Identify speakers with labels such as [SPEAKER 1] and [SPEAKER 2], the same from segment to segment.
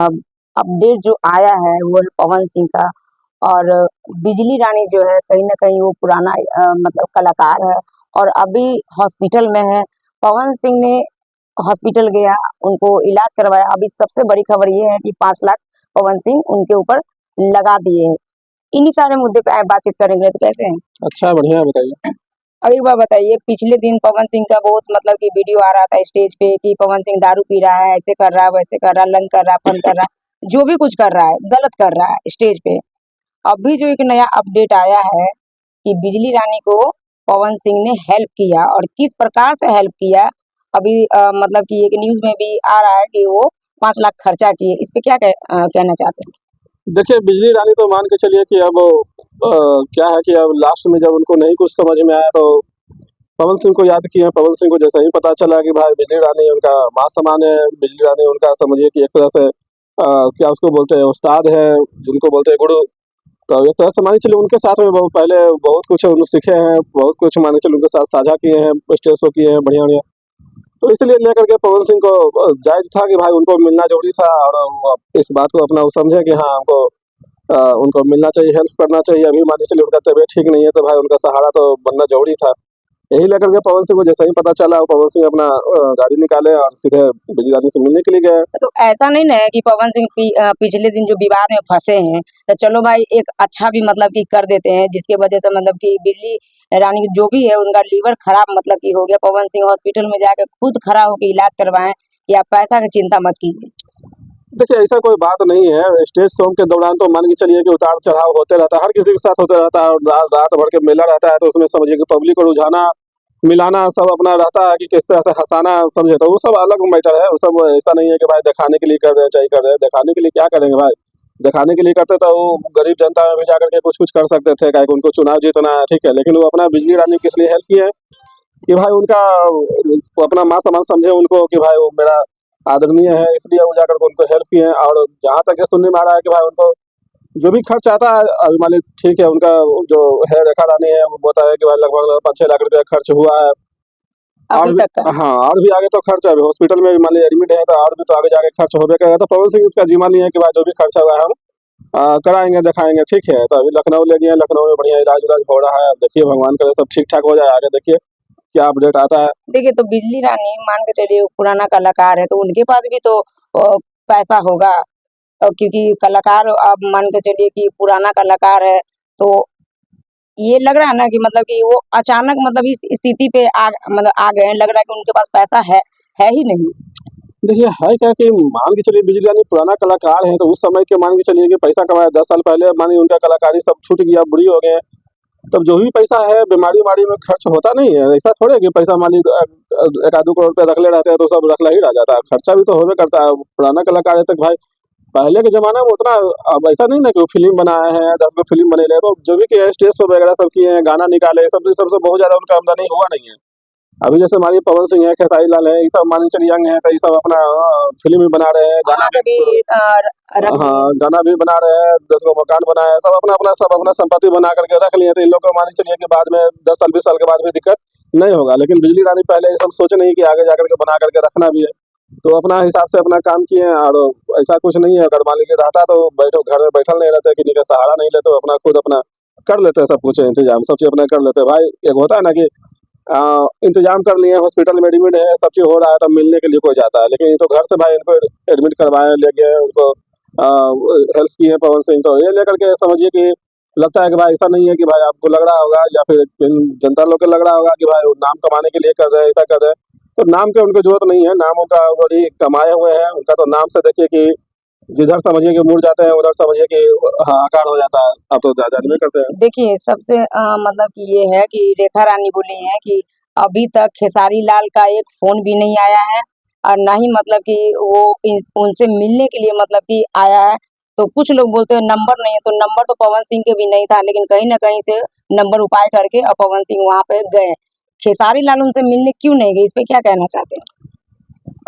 [SPEAKER 1] अब अपडेट जो आया है वो है पवन सिंह का। और बिजली रानी जो है कहीं न कहीं वो पुराना मतलब कलाकार है और अभी हॉस्पिटल में है। पवन सिंह ने हॉस्पिटल गया, उनको इलाज करवाया। अभी सबसे बड़ी खबर ये है कि 5 लाख पवन सिंह उनके ऊपर लगा दिए हैं। इन्हीं सारे मुद्दे पे बातचीत करेंगे, तो कैसे हैं?
[SPEAKER 2] अच्छा, बढ़िया बताइए।
[SPEAKER 1] अब एक बात बताइए, पिछले दिन पवन सिंह का बहुत मतलब कि वीडियो आ रहा था स्टेज पे कि पवन सिंह दारू पी रहा है, ऐसे कर रहा है, वैसे कर रहा है, लंग कर रहा है, फन कर रहा है, जो भी कुछ कर रहा है, गलत कर रहा है स्टेज पे। अभी जो एक नया अपडेट आया है कि बिजली रानी को पवन सिंह ने हेल्प किया और किस प्रकार से हेल्प किया। अभी मतलब कि एक न्यूज़ में भी आ रहा है कि वो 5 लाख खर्चा किए। इस पे क्या कहना चाहते हैं?
[SPEAKER 2] देखिए, बिजली रानी तो मान के चलिए कि अब क्या है कि अब लास्ट में जब उनको नहीं कुछ समझ में आया तो पवन सिंह को याद किए। पवन सिंह को जैसे ही पता चला कि भाई बिजली रानी उनका माँ समान है, बिजली रानी उनका समझिए कि एक तरह से क्या उसको बोलते हैं, उस्ताद है, जिनको बोलते हैं गुरु। तो एक तरह से मान के चलिए उनके साथ में पहले बहुत कुछ उन्होंने सीखे हैं, बहुत कुछ मान के चलिए उनके साथ साझा किए हैं, स्टेज शो किए हैं बढ़िया-बढ़िया। तो इसलिए लेकर के पवन सिंह को जायज़ था कि भाई उनको मिलना ज़रूरी था और इस बात को अपना वो समझे कि हाँ, हमको उनको मिलना चाहिए, हेल्प करना चाहिए। अभी मान के चलिए उनका तबीयत ठीक नहीं है, तो भाई उनका सहारा तो बनना ज़रूरी था। यही लेकर के पवन सिंह को जैसे ही पता चला, पवन सिंह अपना गाड़ी निकाले और सीधे बिजली रानी से मिलने के लिए गए।
[SPEAKER 1] तो ऐसा नहीं ना है कि पवन सिंह पिछले दिन जो विवाद में फंसे हैं, तो चलो भाई एक अच्छा भी मतलब कि कर देते हैं, जिसके वजह से मतलब कि बिजली रानी जो भी है उनका लीवर खराब मतलब कि हो गया। पवन सिंह हॉस्पिटल में जाकर खुद खड़ा होकर इलाज करवाएं, कि आप पैसा की चिंता मत कीजिए।
[SPEAKER 2] देखिए, ऐसा कोई बात नहीं है। स्टेज शो के दौरान तो मान के चलिए कि उतार-चढ़ाव होते रहता है, हर किसी के साथ होता रहता है और रात भर के मेला रहता है, तो उसमें समझिए कि पब्लिक को रुझाना, मिलाना सब अपना रहता है कि किस तरह से हँसाना समझे, तो वो सब अलग मैटर है। वो सब ऐसा नहीं है कि भाई दिखाने के लिए कर रहे हैं, चाहिए कर रहे हैं। दिखाने के लिए क्या करेंगे भाई? दिखाने के लिए करते तो वो गरीब जनता में भी जाकर के कुछ-कुछ कर सकते थे, काहे कि उनको चुनाव जीतना है, ठीक है। लेकिन वो अपना बिजली रानी को किस लिए हेल्प किए कि भाई उनका वो अपना माँ समान समझे उनको कि भाई वो मेरा आदरणीय है, इसलिए वो जाकर के उनको हेल्प किए हैं। और जहाँ तक ये सुनने में आ रहा है कि भाई उनको जो भी खर्च आता है, अभी मान लीजिए ठीक है, उनका जो है रेखा रानी है, वो बताया कि भाई लगभग 5-6 लाख रुपया खर्च हुआ है। और
[SPEAKER 1] अभी
[SPEAKER 2] भी
[SPEAKER 1] तक का।
[SPEAKER 2] हाँ, और भी आगे तो खर्च है। अभी हॉस्पिटल में भी मान लीजिए एडमिट है, तो और भी तो आगे जाके खर्च होबे करेगा। तो पवन सिंह इसका जिम्मा नहीं है कि भाई जो भी खर्चा हुआ है हम कराएँगे, दिखाएँगे, ठीक है। तो अभी लखनऊ ले गए हैं, लखनऊ में बढ़िया इलाज-उलाज हो रहा है। अब देखिए भगवान करे सब ठीक-ठाक हो जाए, आगे देखिए क्या अपडेट आता है।
[SPEAKER 1] देखिए, तो बिजली रानी मान के चलिए वो पुराना कलाकार है, तो उनके पास भी तो पैसा होगा। क्योंकि कलाकार आप मान के चलिए कि पुराना कलाकार है, तो ये लग रहा है ना कि मतलब कि वो अचानक मतलब इस स्थिति पे आ गए हैं। लग रहा है कि उनके पास पैसा है ही नहीं।
[SPEAKER 2] देखिए, है क्या कि मान के चलिए बिजली रानी पुराना कलाकार हैं, तो उस समय के मान के चलिए कि पैसा कमाया 10 साल पहले मानिए उनका कलाकारी सब छूट गया, बुढ़ी हो गए हैं। तब जो भी पैसा है बीमारी-उमारी में खर्च होता नहीं है। ऐसा थोड़ी है कि पैसा मान लीजिए 1 आध 2 करोड़ रुपया रखले रहते हैं तो सब रखला ही रह जाता है। खर्चा भी तो होबे करता है। पुराना कलाकार है तो भाई पहले के ज़माना में उतना अब ऐसा नहीं ना कि वो फ़िल्म बनाए हैं, 10 गो फ़िल्म बनेले, तो जो भी किए हैं स्टेज शो वगैरह सब किए हैं, गाना निकाले, सब सबसे बहुत ज़्यादा उनका आमदनी हुआ नहीं है। अभी जैसे मानिए पवन सिंह है, खेसारी लाल है, ये सब मान के चलिए यंग है, तो ये सब अपना फ़िल्म भी बना रहे हैं, गाना
[SPEAKER 1] वहाँ
[SPEAKER 2] भी
[SPEAKER 1] पे भी रख
[SPEAKER 2] हाँ,
[SPEAKER 1] दिए।
[SPEAKER 2] गाना भी बना रहे हैं, 10 गो मकान बनाए हैं, सब अपना संपत्ति बना करके रख लिए। तो इन लोग को मान के चलिए कि बाद में 10 साल 20 साल के बाद भी दिक्कत नहीं होगा। लेकिन बिजली रानी पहले ये सब सोचे नहीं कि आगे जाकर के बना करके रखना भी है। तो अपना हिसाब से अपना काम किए हैं और ऐसा कुछ नहीं है। अगर मान लीजिए रहता तो बैठो घर में बैठल नहीं रहते, किसी का सहारा नहीं लेते, अपना खुद अपना कर लेते हैं सब कुछ इंतजाम, सब चीज़ अपना कर लेते हैं। भाई एक होता है ना कि इंतजाम कर लिए, हॉस्पिटल में एडमिट है, सब चीज़ हो रहा है, तब मिलने के लिए कोई जाता है। लेकिन ये तो घर से भाई इनको एडमिट करवाए, ले गए, उनको हेल्प किए पवन सिंह। तो ये लेकर के समझिए कि लगता है कि भाई ऐसा नहीं है कि भाई आपको लग रहा होगा या फिर जनता लोग को लग रहा होगा कि भाई वो नाम कमाने के लिए कर रहे हैं, ऐसा कर रहे हैं। तो नाम की उनको जरूरत नहीं है, नाम उनका ऑलरेडी कमाए हुए हैं। उनका तो नाम से देखिए कि जिधर समझिए कि मुड़ जाते हैं, उधर समझिए कि हाहाकार हो जाता है। आप तो जानबे करते हैं।
[SPEAKER 1] देखिए, सबसे मतलब कि ये है कि रेखा रानी बोली हैं कि अभी तक खेसारी लाल का एक फ़ोन भी नहीं आया है और ना ही मतलब कि वो उनसे मिलने के लिए मतलब कि आया है। तो कुछ लोग बोलते हैं नंबर नहीं है, तो नंबर तो पवन सिंह के भी नहीं था, लेकिन कहीं न कहीं से नंबर उपाय करके और पवन सिंह वहाँ पे गए। खेसारी लाल उनसे मिलने क्यों नहीं गए? इस पे क्या कहना चाहते हैं?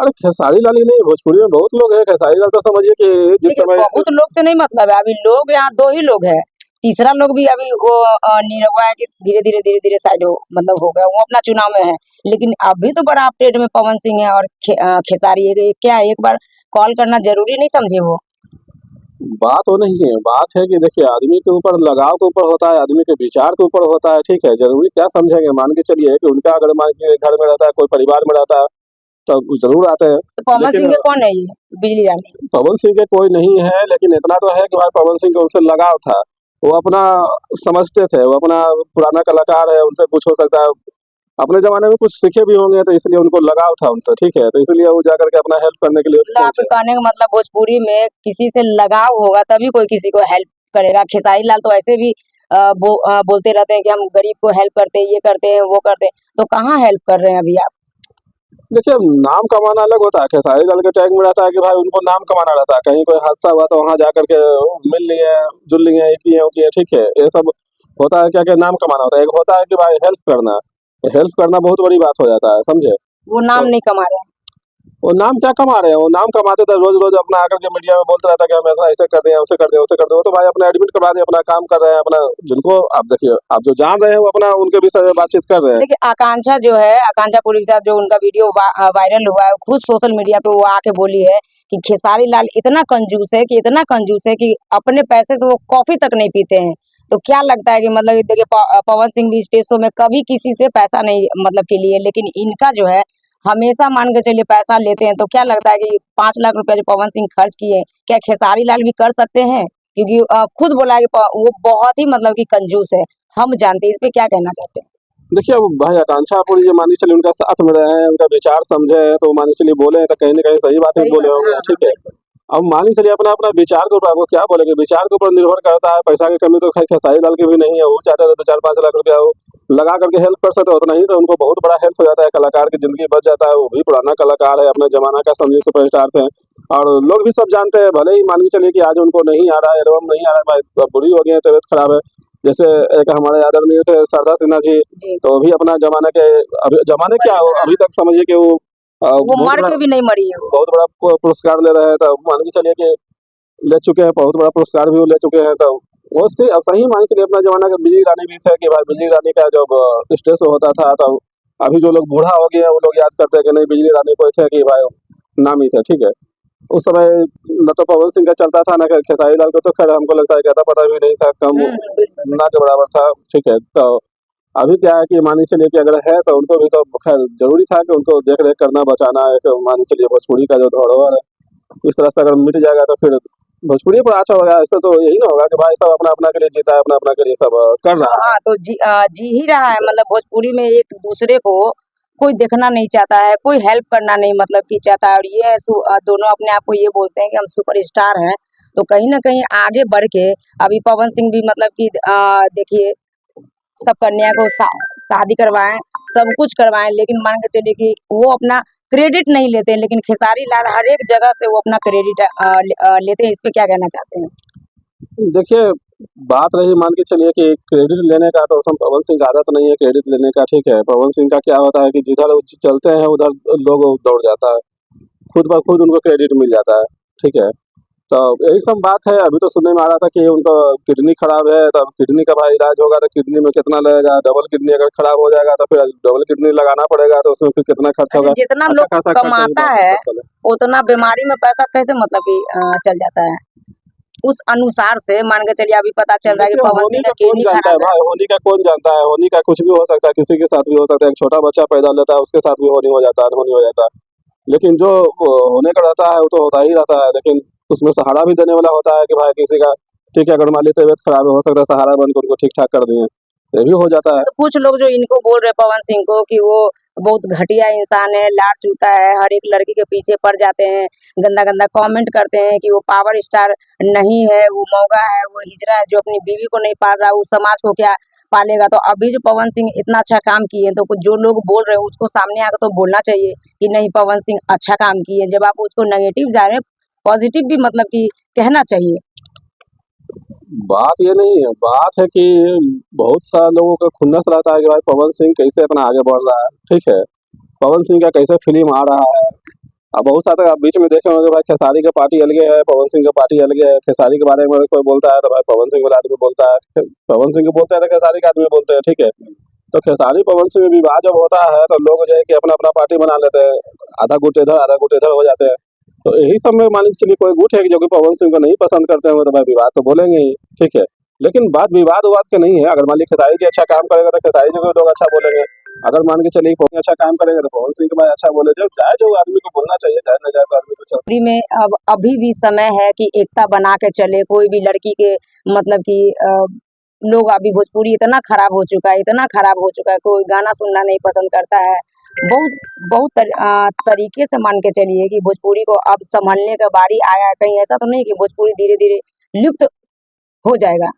[SPEAKER 2] अरे खेसारी लाल ही नहीं, भोजपुरी में बहुत लोग हैं। खेसारी लाल तो समझिए कि जिस
[SPEAKER 1] देखिए,
[SPEAKER 2] समय
[SPEAKER 1] बहुत लोग से नहीं मतलब है, अभी लोग यहाँ 2 ही लोग हैं। तीसरा लोग भी अभी वो निरहुआ है कि धीरे-धीरे साइड मतलब हो गया, वो अपना चुनाव में है। लेकिन अभी तो बड़ा अपडेट में पवन सिंह है और खेसारी है। ये क्या है, एक बार कॉल करना जरूरी नहीं समझे वो?
[SPEAKER 2] बात वो नहीं है, बात है कि देखिए आदमी के ऊपर लगाव के ऊपर होता है, आदमी के विचार के ऊपर होता है, ठीक है। जरूरी क्या समझेंगे, मान के चलिए कि उनका अगर मान के घर में रहता है, कोई परिवार में रहता है, तो जरूर आते हैं।
[SPEAKER 1] तो पवन
[SPEAKER 2] लेकिन
[SPEAKER 1] सिंह के कौन है ये बिजली रानी?
[SPEAKER 2] पवन सिंह के कोई नहीं है, लेकिन इतना तो है कि भाई पवन सिंह को उनसे लगाव था। वो अपना समझते थे, वो अपना पुराना कलाकार है, उनसे कुछ हो सकता है। अपने जमाने में कुछ सीखे भी होंगे, तो इसलिए उनको लगाव था उनसे, ठीक है। तो इसलिए वो जाकर के अपना हेल्प करने के लिए
[SPEAKER 1] मतलब आपके
[SPEAKER 2] पहुंचे।
[SPEAKER 1] कहने का मतलब भोजपुरी में किसी से लगाव होगा तभी कोई किसी को हेल्प करेगा। खेसारी लाल तो ऐसे भी बोलते रहते हैं कि हम गरीब को हेल्प करते हैं, ये करते हैं, वो करते हैं। तो कहाँ हेल्प कर रहे हैं अभी आप?
[SPEAKER 2] देखिए नाम कमाना अलग होता है। खेसारी लाल के टैग में रहता है कि भाई उनको नाम कमाना रहता है। कहीं कोई हादसा हुआ तो वहां जाकर के मिल लिए, जुल लिए, ये किए, वो किए, ठीक है। ये सब होता है क्या क्या नाम कमाना होता है। एक होता है कि भाई हेल्प करना, हेल्प करना बहुत बड़ी बात हो जाता है, समझे।
[SPEAKER 1] वो नाम
[SPEAKER 2] तो
[SPEAKER 1] नहीं कमा रहे हैं।
[SPEAKER 2] वो नाम क्या कमा रहे हैं, वो नाम कमाते थे, रोज रोज अपना आकर के मीडिया में बोलते रहता है कि हम ऐसा ऐसे कर दें, उसे कर दें, उसे कर दें। वो तो भाई अपना एडमिट करवा दें, अपना काम कर रहे हैं, अपना जिनको आप देखिए, आप जो जान रहे हैं वो अपना उनके विषय में बातचीत कर रहे हैं।
[SPEAKER 1] देखिए आकांक्षा जो है, आकांक्षा पुरी के साथ जो उनका वीडियो वायरल हुआ है, खुद सोशल मीडिया पे वो आके बोली है कि खेसारी लाल इतना कंजूस है कि इतना कंजूस है कि अपने पैसे से वो कॉफी तक नहीं पीते हैं। तो क्या लगता है कि मतलब कि देखिए पवन सिंह भी स्टेज शो में कभी किसी से पैसा नहीं मतलब के लिए, लेकिन इनका जो है हमेशा मान के चलिए पैसा लेते हैं। तो क्या लगता है कि 5 लाख रुपए जो पवन सिंह खर्च किए, क्या खेसारी लाल भी कर सकते हैं? क्योंकि खुद बोला है कि वो बहुत ही मतलब कि कंजूस है। हम जानते हैं, इस पे क्या कहना चाहते हैं?
[SPEAKER 2] देखिए अब भाई आकांक्षा पूरी जो मानी चलिए उनका साथ में रहे हैं, उनका विचार समझे हैं, तो मानी चलिए बोले हैं तो कहीं ना कहीं सही बात ही
[SPEAKER 1] सही
[SPEAKER 2] बोले
[SPEAKER 1] बात है,
[SPEAKER 2] होंगे,
[SPEAKER 1] हाँ, हाँ,
[SPEAKER 2] ठीक है।
[SPEAKER 1] बिल्कुल।
[SPEAKER 2] अब मान ही चलिए अपना अपना विचार के ऊपर, आपको क्या बोलेंगे, विचार के ऊपर निर्भर करता है। पैसा की कमी तो खैर खेसारी लाल की भी नहीं है। वो चाहते हैं तो 4-5 लाख रुपया वो लगा करके हेल्प कर सकते हो, उतना ही से उनको बहुत बड़ा हेल्प हो जाता है। कलाकार की जिंदगी बच जाता है। वो भी पुराना कलाकार है, अपने जमाना का समझिए सुपरस्टार थे, और लोग भी सब जानते हैं। भले ही मान के चलिए कि आज उनको नहीं आ रहा है, एल्बम नहीं आ रहा है, भाई बुरी हो गई है, तबीयत खराब है। जैसे एक हमारे आदरणीय थे शारदा सिन्हा जी,
[SPEAKER 1] जी।
[SPEAKER 2] तो भी अपना जमाने के, अभी जमाने क्या,
[SPEAKER 1] बड़े, हाँ,
[SPEAKER 2] अभी तक समझिए कि वो
[SPEAKER 1] वो
[SPEAKER 2] बहुत
[SPEAKER 1] मर
[SPEAKER 2] बड़ा,
[SPEAKER 1] के भी नहीं मरी है वो।
[SPEAKER 2] बहुत बड़ा पुरस्कार ले रहे हैं। तो मान के चलिए कि ले चुके हैं, बहुत बड़ा पुरस्कार भी वो ले चुके हैं। तो वो अब सही मान के चलिए अपना जमाना का बिजली रानी भी थे कि भाई बिजली रानी का जब स्टेज शो होता था, तो अभी जो लोग बूढ़ा हो गए हैं वो लोग याद करते हैं कि नहीं बिजली रानी कोई थे कि भाई नामी थे, ठीक है। उस समय न तो पवन सिंह का चलता था, न खेसारी लाल को, तो खैर हमको लगता है ज्यादा पता भी नहीं था, कम
[SPEAKER 1] बिल्कुल।
[SPEAKER 2] ना के बराबर था, ठीक है। तो अभी क्या है कि मानी चलिए कि अगर है तो उनको भी तो खैर जरूरी था कि उनको देख रेख करना, बचाना है। कि मानी चलिए भोजपुरी का जो धरोहर है, इस तरह से अगर मिट जाएगा तो फिर भोजपुरी पर अच्छा होगा। ऐसा तो यही ना होगा कि भाई सब अपना अपना के लिए जीता है, अपना अपना के लिए सब कर
[SPEAKER 1] हाँ,
[SPEAKER 2] रहा है,
[SPEAKER 1] हाँ, तो जी ही रहा है।
[SPEAKER 2] ठीक है।
[SPEAKER 1] मतलब भोजपुरी में एक दूसरे को कोई देखना नहीं चाहता है, कोई हेल्प करना नहीं मतलब कि चाहता है। और ये दोनों अपने आप को ये बोलते हैं कि हम सुपरस्टार हैं। तो कहीं न कहीं आगे बढ़ के अभी पवन सिंह भी मतलब कि देखिए सब कन्या को शादी करवाएँ, सब कुछ करवाएँ, लेकिन मान के चलिए कि वो अपना क्रेडिट नहीं लेते हैं, लेकिन खेसारी लाल हर एक जगह से वो अपना क्रेडिट लेते हैं। इस पे क्या कहना चाहते हैं?
[SPEAKER 2] देखिए बात रही मान के चलिए कि क्रेडिट लेने का, तो सब पवन सिंह का आदत नहीं है क्रेडिट लेने का, ठीक है। पवन सिंह का क्या होता है कि जिधर वो चलते हैं उधर लोग दौड़ जाता है, खुद ब खुद उनको क्रेडिट मिल जाता है, ठीक है। तो यही सब बात है। अभी तो सुनने में आ रहा था कि उनका किडनी खराब है, तो किडनी का भाई इलाज होगा तो किडनी में कितना लगेगा। डबल किडनी अगर खराब हो जाएगा तो फिर डबल किडनी लगाना पड़ेगा, तो उसमें फिर कितना खर्च
[SPEAKER 1] अच्छा,
[SPEAKER 2] होगा।
[SPEAKER 1] जितना
[SPEAKER 2] अच्छा
[SPEAKER 1] लोग
[SPEAKER 2] खासा खर्चा ही
[SPEAKER 1] कमाता
[SPEAKER 2] मान के
[SPEAKER 1] है,
[SPEAKER 2] चले।
[SPEAKER 1] उतना बीमारी में पैसा कैसे मतलब कि चल जाता है? उस अनुसार से मान के चलिए अभी पता चल रहा है कि
[SPEAKER 2] देखिए
[SPEAKER 1] पवन
[SPEAKER 2] होनी
[SPEAKER 1] सिंह का
[SPEAKER 2] का कौन
[SPEAKER 1] किडनी
[SPEAKER 2] जानता है
[SPEAKER 1] खराब है।
[SPEAKER 2] भाई, होनी का कौन जानता है। होनी का कुछ भी हो सकता है, किसी के साथ भी हो सकता है। एक छोटा बच्चा पैदा लेता है, उसके साथ भी होनी हो जाता है, अनहोनी हो जाता है। लेकिन जो होने का रहता है वो तो होता ही रहता है। लेकिन उसमें सहारा भी देने वाला होता है कि भाई किसी का, ठीक है, अगर मान ली तबीयत खराब है, हो सकता है सहारा बन के उनको ठीक ठाक कर दिए, ये भी हो जाता है।
[SPEAKER 1] तो कुछ लोग जो इनको बोल रहे हैं पवन सिंह को कि वो बहुत घटिया इंसान है, लाड़ चूता है, हर एक लड़की के पीछे पड़ जाते हैं, गंदा-गंदा कमेंट करते हैं कि वो पावर स्टार नहीं है, वो मौगा है, वो हिजड़ा है, जो अपनी बीवी को नहीं पाल रहा, वो समाज को क्या पालेगा। तो अभी जो पवन सिंह इतना अच्छा काम किए हैं, तो कुछ जो लोग बोल रहे हैं उसको सामने आकर तो बोलना चाहिए कि नहीं पवन सिंह अच्छा काम किए। जब आप उसको नेगेटिव जा रहे हैं, पॉजिटिव भी मतलब कि कहना चाहिए।
[SPEAKER 2] बात ये नहीं है, बात है कि बहुत सारे लोगों का खुन्नस रहता है कि भाई पवन सिंह कैसे इतना आगे बढ़ रहा है, ठीक है। पवन सिंह का कैसे फिल्म आ रहा है। अब बहुत सारे आप बीच में देखे होंगे भाई, खेसारी का पार्टी अलगे है, पवन सिंह का पार्टी अलगे है। खेसारी के बारे में कोई बोलता है तो भाई पवन सिंह वाला आदमी बोलता है, पवन सिंह को बोलते हैं तो खेसारी के आदमी बोलते हैं, ठीक है। तो खेसारी पवन सिंह में विवाह जब होता है तो लोग जो है कि अपना अपना पार्टी बना लेते हैं, आधा गुट इधर आधा गुट इधर हो जाते हैं। तो यही सब में मान के चलिए कोई गुट है कि जो कि पवन सिंह को नहीं पसंद करते हैं, वो तो भाई विवाद तो बोलेंगे ही, ठीक है। लेकिन बात विवाद विवाद के नहीं है। अगर मान लीजिए खेसारी जी अच्छा काम करेगा तो खेसारी जी को लोग अच्छा बोलेंगे। अगर मान के चलिए पवन अच्छा काम करेगा तो पवन सिंह के भाई अच्छा बोले। जब जाए जो आदमी को बोलना चाहिए, जाए ना जाए तो आदमी को चल।
[SPEAKER 1] शादी में अब अभी भी समय है कि एकता बना के चले। कोई भी लड़की के मतलब कि लोग अभी भोजपुरी इतना खराब हो चुका है, इतना खराब हो चुका है, कोई गाना सुनना नहीं पसंद करता है। बहुत बहुत तरीके से मान के चलिए कि भोजपुरी को अब संभलने का बारी आया है। कहीं ऐसा तो नहीं कि भोजपुरी धीरे धीरे लुप्त हो जाएगा।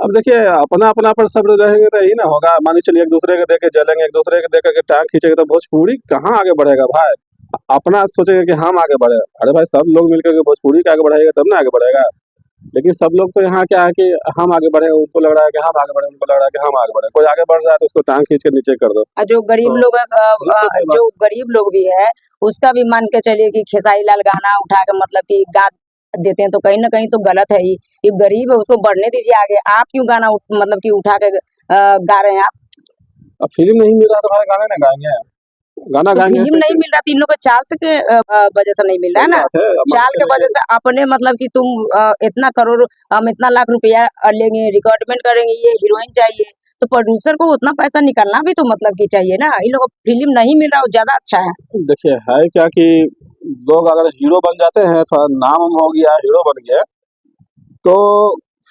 [SPEAKER 2] अब देखिए अपना अपना पर सब रहेंगे तो यही ना होगा। मान के चलिए एक दूसरे के देख के जलेंगे, एक दूसरे के देख के टांग खींचेंगे तो भोजपुरी कहाँ आगे बढ़ेगा भाई। अपना सोचेंगे कि हम आगे बढ़े, अरे भाई सब लोग मिलकर के भोजपुरी का आगे बढ़ाएगा तब ना आगे बढ़ेगा। लेकिन सब लोग तो यहाँ क्या है कि हम आगे बढ़े, उनको लग रहा है कि हम आगे बढ़े, उनको लग रहा है कि हम आगे बढ़े। कोई आगे बढ़ रहा है तो उसको टांग खींच के नीचे कर दो।
[SPEAKER 1] जो गरीब
[SPEAKER 2] तो
[SPEAKER 1] लोग
[SPEAKER 2] ये सब है
[SPEAKER 1] जो
[SPEAKER 2] बात।
[SPEAKER 1] गरीब लोग भी है उसका भी मान के चलिए कि खेसारी लाल गाना उठा के मतलब कि गा देते हैं तो कहीं ना कहीं तो गलत है ही। ये गरीब है उसको बढ़ने दीजिए आगे। आप क्यों गाना मतलब कि उठा के गा रहे हैं आप?
[SPEAKER 2] अब फिल्म नहीं मिल रहा तो भाई गाने ना गाएंगे, गाना
[SPEAKER 1] तो
[SPEAKER 2] गाएंगे
[SPEAKER 1] फिल्म
[SPEAKER 2] फिर
[SPEAKER 1] नहीं मिल रहा, तीनों को चाल से के वजह से नहीं मिल रहा है
[SPEAKER 2] सही
[SPEAKER 1] ना।
[SPEAKER 2] बात है। अब मान
[SPEAKER 1] चाल
[SPEAKER 2] के
[SPEAKER 1] के वजह
[SPEAKER 2] चलिए
[SPEAKER 1] से अपने मतलब कि तुम इतना करोड़ हम इतना लाख रुपया लेंगे, रिकॉर्डमेंट करेंगे, ये हीरोइन चाहिए तो प्रोड्यूसर को उतना पैसा निकालना भी तो मतलब कि चाहिए ना। इन लोगों को फिल्म नहीं मिल रहा वो ज्यादा अच्छा है।
[SPEAKER 2] देखिए है क्या कि लोग अगर हीरो बन जाते हैं, थोड़ा नाम वाम हो गया, हीरो बन गया, तो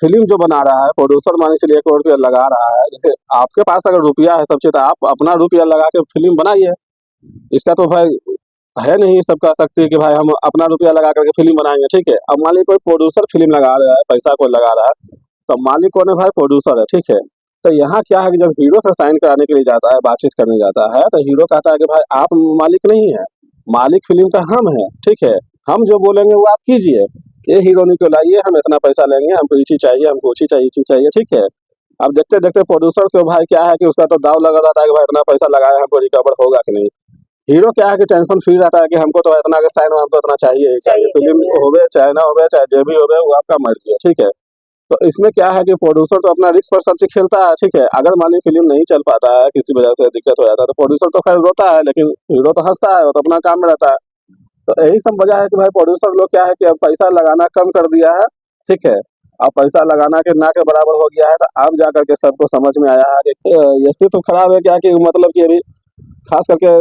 [SPEAKER 2] फिल्म जो बना रहा है प्रोड्यूसर मान के चलिए 1 करोड़ रुपया लगा रहा है। जैसे आपके पास अगर रुपया है सब चीज, तो आप अपना रुपया लगा के फिल्म बनाइए। इसका तो भाई है नहीं सबका शक्ति कि भाई हम अपना रुपया लगा करके फिल्म बनाएंगे, ठीक है। अब मान लीजिए कोई प्रोड्यूसर फिल्म लगा रहा है, पैसा कोई लगा रहा है, तो मालिक कौन है भाई? प्रोड्यूसर है, ठीक है। तो यहाँ क्या है कि जब हीरो से साइन कराने के लिए जाता है, बातचीत करने जाता है, तो हीरो कहता है कि भाई आप मालिक नहीं है, मालिक फिल्म का हम है, ठीक है। हम जो बोलेंगे वो आप कीजिए। ये हीरोइन को लाइए, हम इतना पैसा लेंगे, हमको ये चीज चाहिए, हमको वो चीज चाहिए, ये चीज चाहिए, ठीक है। अब देखते देखते प्रोड्यूसर को भाई क्या है कि उसका तो दाव लगा रहता है कि भाई इतना पैसा लगाया, हमको रिकवर होगा कि नहीं। हीरो क्या है कि टेंशन फ्री रहता है कि हमको तो इतना के साइन, हमको इतना चाहिए ही चाहिए।
[SPEAKER 1] चाहिए
[SPEAKER 2] फिल्म
[SPEAKER 1] चाहिए।
[SPEAKER 2] होवे चाहे ना होवे, चाहे जो भी होवे, वो आपका मर्जी है, ठीक है। तो इसमें क्या है कि प्रोड्यूसर तो अपना रिस्क पर सब चीज खेलता है, ठीक है। अगर मान ली फिल्म नहीं चल पाता है, किसी वजह से दिक्कत हो जाता है, तो प्रोड्यूसर तो खैर रोता है, लेकिन हीरो तो हंसता है, वो तो अपना काम में रहता है। तो यही सब वजह है कि भाई प्रोड्यूसर लोग क्या है कि अब पैसा लगाना कम कर दिया है, ठीक है। अब पैसा लगाना के ना के बराबर हो गया है। तो अब जाकर के सबको समझ में आया है कि ये स्थिति तो खराब है क्या, कि मतलब कि अभी खास करके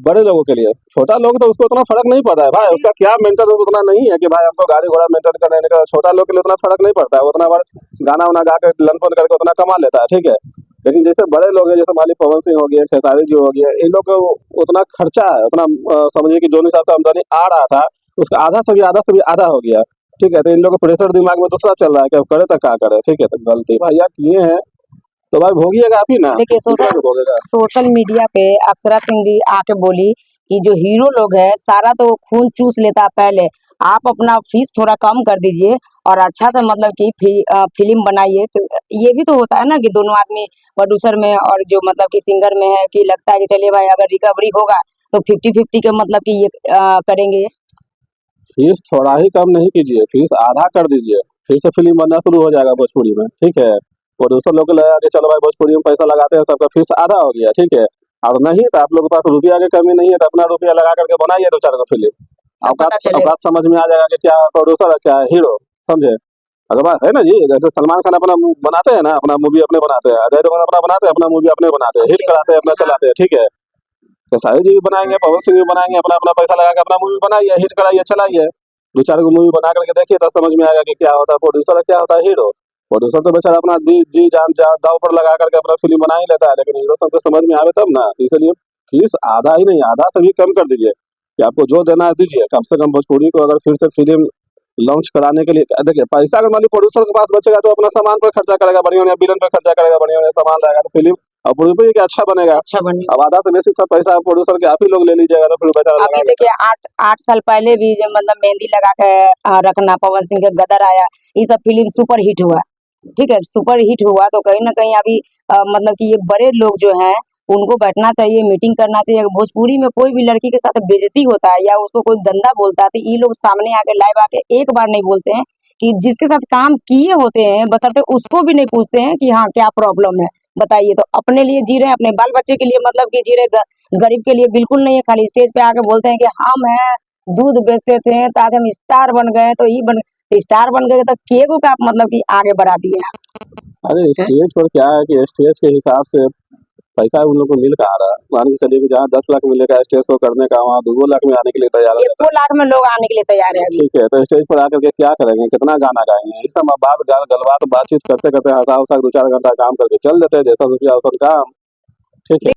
[SPEAKER 2] बड़े लोगों के लिए। छोटा लोग तो उसको उतना फर्क नहीं पड़ता है भाई, उसका क्या मेंटेन उतना नहीं है कि भाई हमको गाड़ी घोड़ा मेंटेन करने का। छोटा लोग के लिए उतना फर्क नहीं पड़ता है, वो उतना बार गाना वाना गा के लनपन करके उतना कमा लेता है, ठीक है। लेकिन जैसे बड़े लोग हैं, जैसे मान लीजिए पवन सिंह हो गया, खेसारी जी हो गया, इन लोग को उतना खर्चा है, उतना समझिए कि जो हिसाब से आमदनी आ रहा था उसका आधा से भी आधा हो गया, ठीक है। तो इन लोग को प्रेशर दिमाग में दूसरा चल रहा है कि अब करे तो क्या करे, ठीक है। तो गलती भैया किए हैं तो भाई भोगिएगा आप ही ना,
[SPEAKER 1] देखिए
[SPEAKER 2] दूसरा को भोगेगा।
[SPEAKER 1] सोशल मीडिया पे अक्षरा सिंह भी आके बोली कि जो हीरो लोग है सारा तो खून चूस लेता है पहले। आप अपना फीस थोड़ा कम कर दीजिए और अच्छा से मतलब कि फिल्म बनाइए। ये भी तो होता है ना कि दोनों आदमी प्रोड्यूसर में और जो मतलब कि सिंगर में है कि लगता है कि चलिए भाई अगर रिकवरी होगा तो 50-50 के मतलब कि ये करेंगे।
[SPEAKER 2] फीस थोड़ा ही कम नहीं कीजिए, फीस आधा कर दीजिए, फिर से फिल्म बनना शुरू हो जाएगा भोजपुरी में, ठीक है। प्रोड्यूसर लोग को लगा कि चलो भाई भोजपुरी में पैसा लगाते हैं, सबका फीस आधा हो गया, ठीक है। और नहीं तो आप लोग के पास रुपया की कमी नहीं है, तो अपना रुपया लगा करके बनाइए 2-4 को फिल्म।
[SPEAKER 1] तब पता
[SPEAKER 2] औकात
[SPEAKER 1] चलेगा।
[SPEAKER 2] औकात समझ में आ जाएगा कि क्या प्रोड्यूसर है क्या हीरो, समझे। अगर बात है ना जी, जैसे सलमान खान अपना बनाते हैं ना, अपना मूवी अपने बनाते हैं, अजय देवगन अपना बनाते हैं, अपना मूवी अपने बनाते हैं, हिट
[SPEAKER 1] अपने
[SPEAKER 2] कराते हैं,
[SPEAKER 1] बनाते
[SPEAKER 2] अपना
[SPEAKER 1] हैं हाँ।
[SPEAKER 2] चलाते हैं, ठीक है। तो सारे जी भी बनाएंगे, पवन सिंह भी बनाएंगे, अपना अपना पैसा लगा के अपना मूवी बनाइए, हिट कराइए, चलाइए। 2-4 को मूवी बना करके देखिए तो समझ में आएगा कि क्या होता है प्रोड्यूसर और क्या होता है हीरो। प्रोड्यूसर तो बेचारा अपना जी जान दाव पर लगा करके अपना फिल्म बना ही लेता है, लेकिन हीरो सबको समझ में आवे तब ना। इसलिए फीस आधा ही नहीं, आधा से भी कम कर दीजिए कि आपको जो देना है दीजिए। कम से कम भोजपुरी को अगर फिर से फिल्म लॉन्च कराने के लिए देखिए, पैसा अगर मान लीजिए प्रोड्यूसर के पास बचेगा तो अपना सामान पर खर्चा करेगा बढ़िया बढ़िया, विलन पर खर्चा करेगा बढ़िया बढ़िया, सामान रहेगा तो फिल्म और प्रोड्यूसर के अच्छा बनेगा।
[SPEAKER 1] अच्छा बने।
[SPEAKER 2] अब आधा से बेसी सब पैसा प्रोड्यूसर के आप ही लोग ले लीजिएगा, तो फिर बेचारा
[SPEAKER 1] अभी
[SPEAKER 2] लगाएगा
[SPEAKER 1] देखिए 8 साल पहले भी जो मतलब मेहंदी लगा के रखना, पवन सिंह का गदर आया, ये सब फिल्म सुपर हिट हुआ। ठीक है, सुपर हिट हुआ तो कहीं ना कहीं अभी मतलब कि ये बड़े लोग जो हैं उनको बैठना चाहिए, मीटिंग करना चाहिए। अगर भोजपुरी में कोई भी लड़की के साथ बेइज्जती होता है या उसको कोई गंदा बोलता है तो ये लोग सामने आके लाइव आके एक बार नहीं बोलते हैं कि जिसके साथ काम किए होते हैं बशर्ते उसको भी नहीं पूछते हैं कि हाँ क्या प्रॉब्लम है बताइए। तो अपने लिए जी रहे हैं, अपने बाल बच्चे के लिए मतलब कि जी रहे, गरीब के लिए बिल्कुल नहीं है। खाली स्टेज पे आके बोलते हैं कि हम हैं दूध बेचते थे तो आज हम स्टार बन गए, तो स्टार बन गए तो केक का मतलब कि आगे बढ़ा दिए आप।
[SPEAKER 2] अरे
[SPEAKER 1] हैं?
[SPEAKER 2] स्टेज पर क्या है कि स्टेज के हिसाब से पैसा उन लोग को मिल कहाँ रहा है। मान के चलिए कि जहाँ 10 लाख मिलेगा स्टेज शो करने का, वहाँ 2 लाख में आने के लिए तैयार हो जाता
[SPEAKER 1] 1 लाख में लोग आने के लिए तैयार है
[SPEAKER 2] है।
[SPEAKER 1] अभी।
[SPEAKER 2] ठीक है, तो स्टेज पर आकर के क्या करेंगे, कितना गाना गाएंगे, ये सब गलबात बातचीत करते करते हंसा उसा 2-4 घंटा काम करके चल देते हैं, जैसा रुपया वैसा काम। ठीक है।